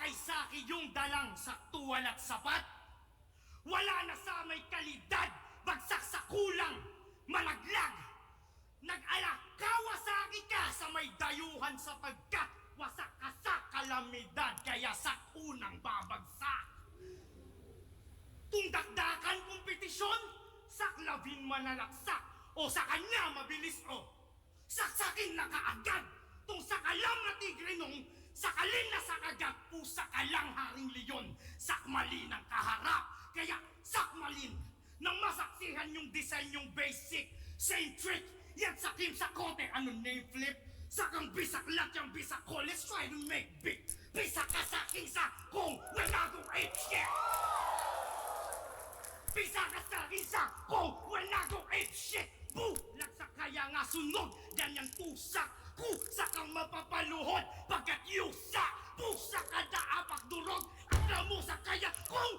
kay Saki yung dalang saktuan at sapat. Wala na sa may kalidad, bagsak sa kulang, malaglag. Nag-ala Kawasaki ka sa may dayuhan sapagkat wasak ka sa kalamidad, kaya sa unang babagsak. Tungdakdakan kompetisyon, saklabing manalaksak, o sa kanya mabilis o saksakin na kaagad. Tung sakalam na tigre nung sakalin na sakagat, pusa ka lang haring leon, sakmalin ang kaharap, kaya sakmalin nang masaksihan yung design yung basic. Same trick, yan sakim sa kote, ano name flip? Sakang bisaklat yung bisako, let's try to make big. Bisa ka sa akin sa kung wala kong ape shit. Bisa ka sa akin sa kung wala kong ape shit. Bulag sa kaya nga sunod, ganyan tusak. Kusa kang mapapaluhod pagkat yusa. Pusa ka daapak durog, alam mo sa kaya kung